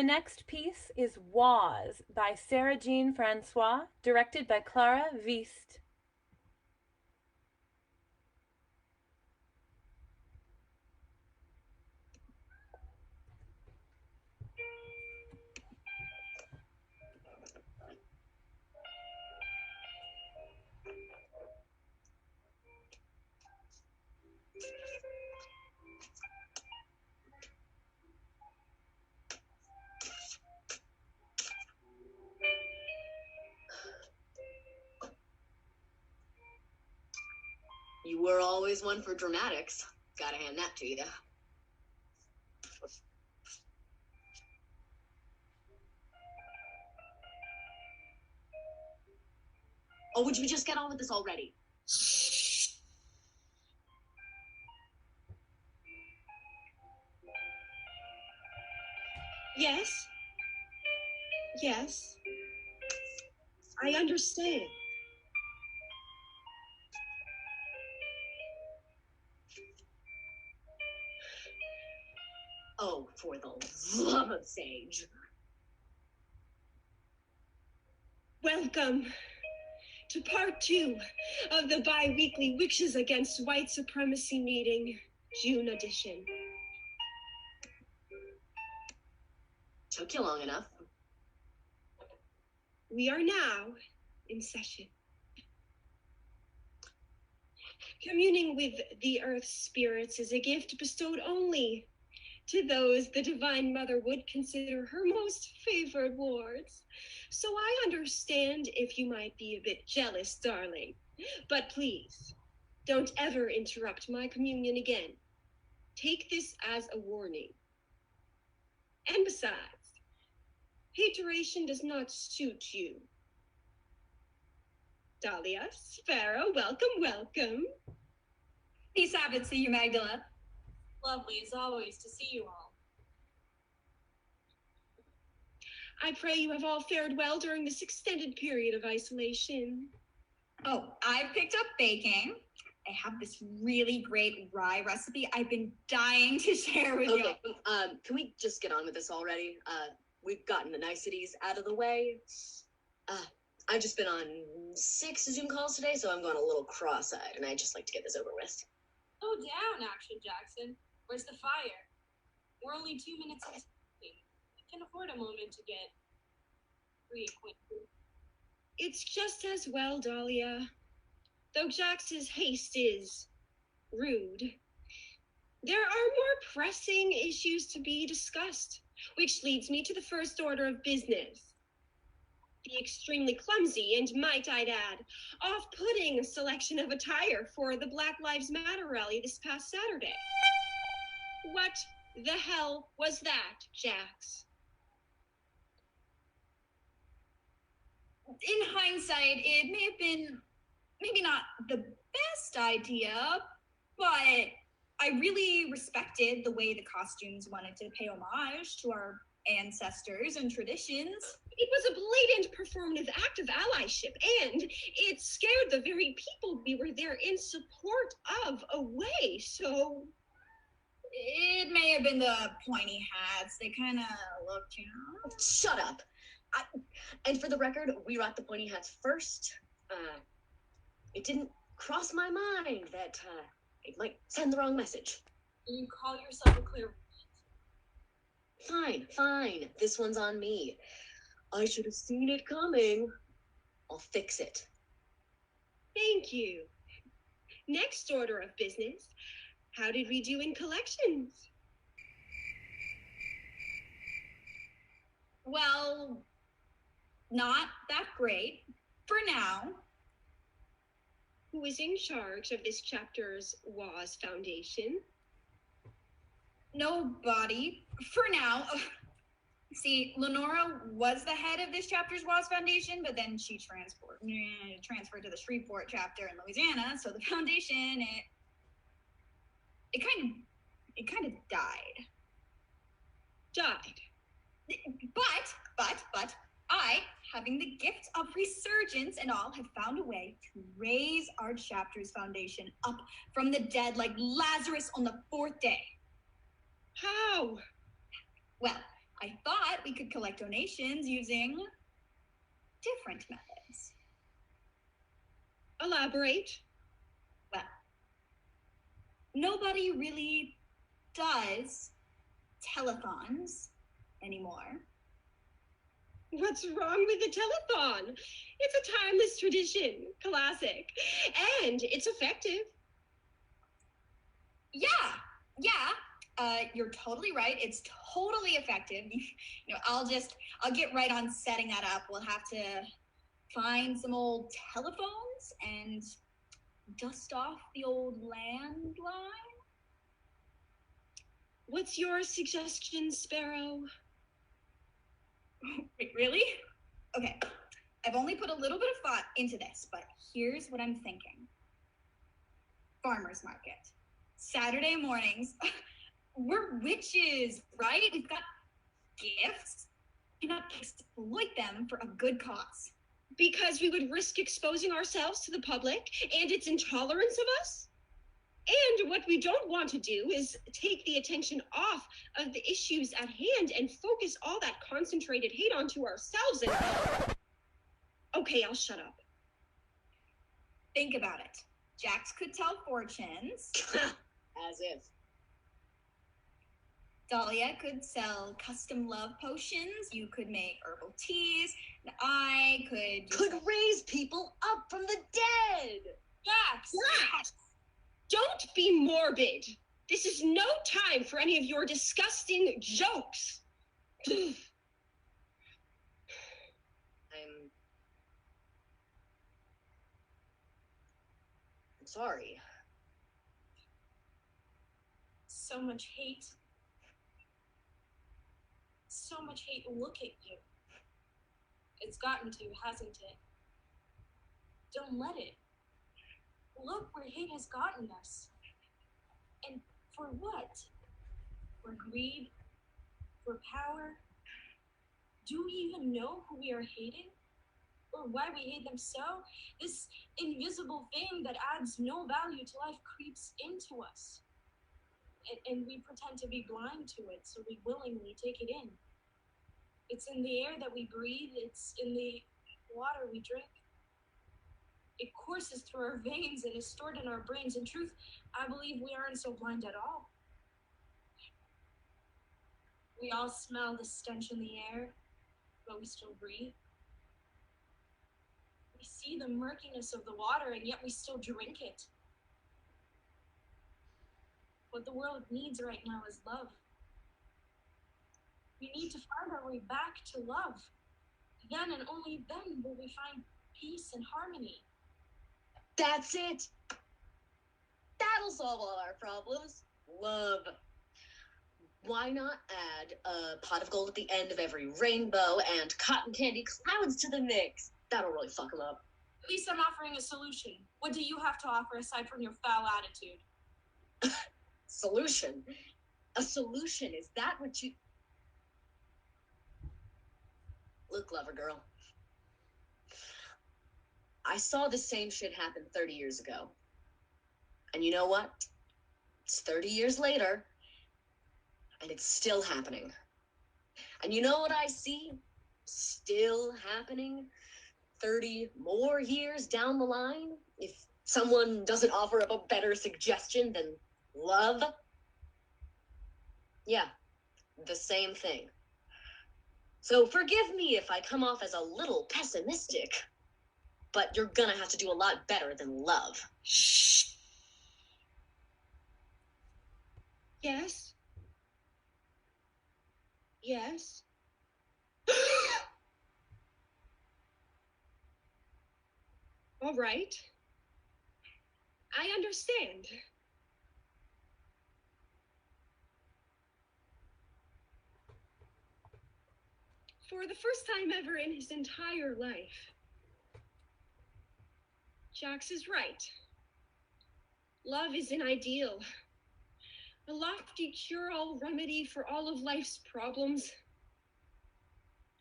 The next piece is Was by Sarah Jean Francois, directed by Clara Wiest. You were always one for dramatics. Gotta hand that to you. Oh, would you just get on with this already? Yes. Yes. I understand. Oh, for the love of Sage. Welcome to part 2 of the bi-weekly Witches Against White Supremacy meeting, June edition. Took you long enough. We are now in session. Communing with the earth spirits is a gift bestowed only to those the Divine Mother would consider her most favored wards. So I understand if you might be a bit jealous, darling. But please, don't ever interrupt my communion again. Take this as a warning. And besides, hateration does not suit you. Dahlia, Sparrow, welcome, welcome. Peace Sabbath to you, Magdala. Lovely as always to see you all. I pray you have all fared well during this extended period of isolation. Oh, I picked up baking. I have this really great rye recipe I've been dying to share with you. Okay, can we just get on with this already? We've gotten the niceties out of the way. I've just been on 6 Zoom calls today, so I'm going a little cross-eyed, and I'd just like to get this over with. Slow down, Action Jackson. Where's the fire? We're only 2 minutes into something. We can afford a moment to get reacquainted. It's just as well, Dahlia. Though Jax's haste is rude, there are more pressing issues to be discussed, which leads me to the first order of business. The extremely clumsy and, might I add, off-putting selection of attire for the Black Lives Matter rally this past Saturday. What the hell was that, Jax? In hindsight, it may have been maybe not the best idea, but I really respected the way the costumes wanted to pay homage to our ancestors and traditions. It was a blatant performative act of allyship, and it scared the very people we were there in support of away, so... It may have been the pointy hats. They kind of looked, you know... Shut up! And for the record, we rocked the pointy hats first. It didn't cross my mind that it might send the wrong message. You call yourself a clairvoyant? Fine. This one's on me. I should have seen it coming. I'll fix it. Thank you. Next order of business. How did we do in collections? Well, not that great for now. Who is in charge of this chapter's WAS Foundation? Nobody for now. See, Lenora was the head of this chapter's WAS Foundation, but then she transferred to the Shreveport chapter in Louisiana. So the foundation, it kind of died. But I, having the gift of resurgence and all, have found a way to raise our chapter's foundation up from the dead like Lazarus on the 4th day. How? Well, I thought we could collect donations using different methods. Elaborate. Well, nobody really does telethons anymore. What's wrong with the telethon? It's a timeless tradition, classic, and it's effective. Yeah, you're totally right. It's totally effective. I'll get right on setting that up. We'll have to find some old telephones and dust off the old landline. What's your suggestion, Sparrow? Wait, really? Okay, I've only put a little bit of thought into this, but here's what I'm thinking. Farmers market. Saturday mornings. We're witches, right? We've got gifts. Why not exploit them for a good cause? Because we would risk exposing ourselves to the public and its intolerance of us? And what we don't want to do is take the attention off of the issues at hand and focus all that concentrated hate onto ourselves and... Okay, I'll shut up. Think about it. Jax could tell fortunes. As if. Dahlia could sell custom love potions. You could make herbal teas. And I could raise people up from the dead. Jax! Jax! Don't be morbid. This is no time for any of your disgusting jokes. I'm sorry. So much hate. So much hate. Look at you. It's gotten to, hasn't it? Don't let it. Look where hate has gotten us. And for what? For greed? For power? Do we even know who we are hating? Or why we hate them so? This invisible thing that adds no value to life creeps into us. And we pretend to be blind to it, so we willingly take it in. It's in the air that we breathe. It's in the water we drink. It courses through our veins and is stored in our brains. In truth, I believe we aren't so blind at all. We all smell the stench in the air, but we still breathe. We see the murkiness of the water, and yet we still drink it. What the world needs right now is love. We need to find our way back to love. Then and only then will we find peace and harmony. That's it. That'll solve all our problems. Love. Why not add a pot of gold at the end of every rainbow and cotton candy clouds to the mix? That'll really fuck them up. At least I'm offering a solution. What do you have to offer aside from your foul attitude? Solution? A solution? Is that what you... Look, lover girl. I saw the same shit happen 30 years ago. And you know what? It's 30 years later, and it's still happening. And you know what I see? Still happening 30 more years down the line? If someone doesn't offer up a better suggestion than love? Yeah, the same thing. So forgive me if I come off as a little pessimistic, but you're gonna have to do a lot better than love. Shh. Yes. Yes. All right. I understand. For the first time ever in his entire life, Jax is right. Love is an ideal, a lofty cure-all remedy for all of life's problems.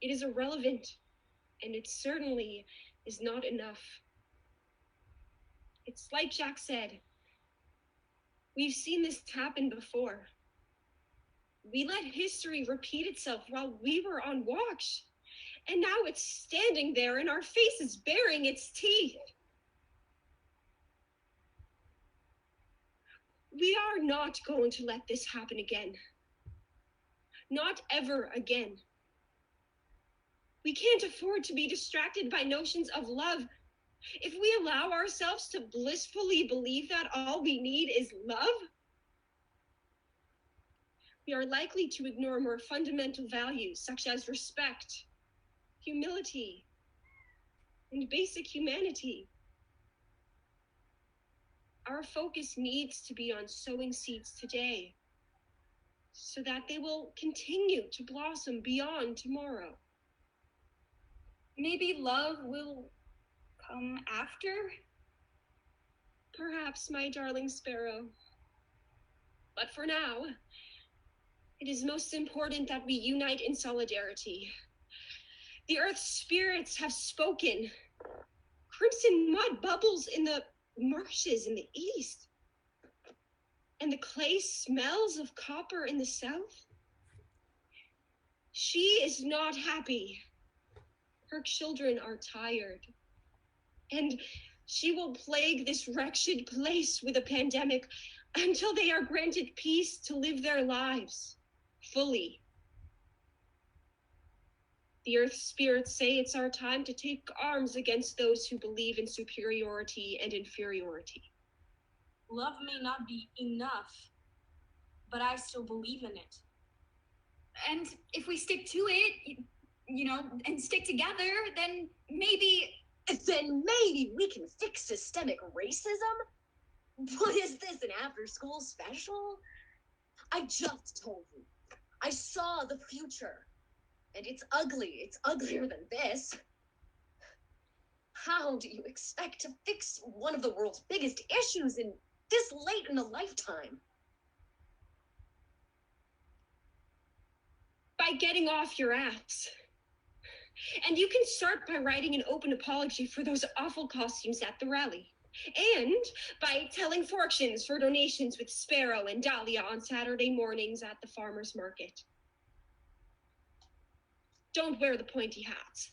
It is irrelevant, and it certainly is not enough. It's like Jax said, we've seen this happen before. We let history repeat itself while we were on watch. And now it's standing there in our faces, baring its teeth. We are not going to let this happen again. Not ever again. We can't afford to be distracted by notions of love. If we allow ourselves to blissfully believe that all we need is love, we are likely to ignore more fundamental values such as respect, humility, and basic humanity. Our focus needs to be on sowing seeds today so that they will continue to blossom beyond tomorrow. Maybe love will come after? Perhaps, my darling sparrow. But for now, it is most important that we unite in solidarity. The Earth's spirits have spoken. Crimson mud bubbles in the marshes in the east. And the clay smells of copper in the south. She is not happy. Her children are tired. And she will plague this wretched place with a pandemic until they are granted peace to live their lives fully. The Earth's spirits say it's our time to take arms against those who believe in superiority and inferiority. Love may not be enough, but I still believe in it. And if we stick to it, and stick together, then maybe we can fix systemic racism? What is this, an after-school special? I just told you. I saw the future. And it's ugly. It's uglier than this. How do you expect to fix one of the world's biggest issues in this late in a lifetime? By getting off your ass. And you can start by writing an open apology for those awful costumes at the rally. And by telling fortunes for donations with Sparrow and Dahlia on Saturday mornings at the farmer's market. Don't wear the pointy hats.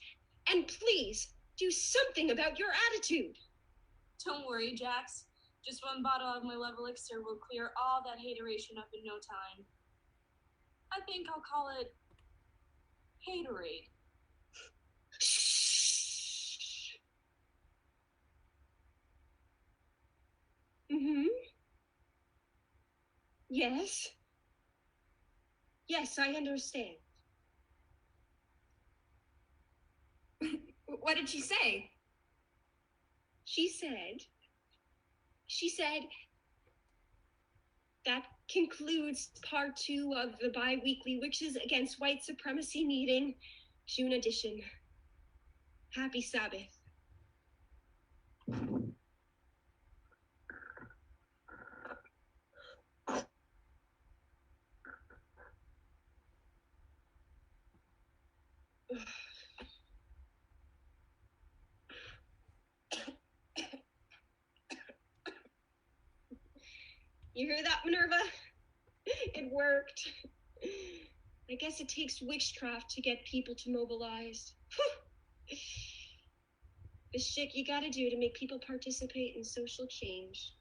And please, do something about your attitude. Don't worry, Jax. Just one bottle of my love elixir will clear all that hateration up in no time. I think I'll call it Haterade. Shh. Mm-hmm. Yes. Yes, I understand. what did she say? She said, that concludes part 2 of the bi-weekly Witches Against White Supremacy meeting, June edition. Happy Sabbath. You hear that, Minerva? It worked. I guess it takes witchcraft to get people to mobilize. The shit you gotta do to make people participate in social change.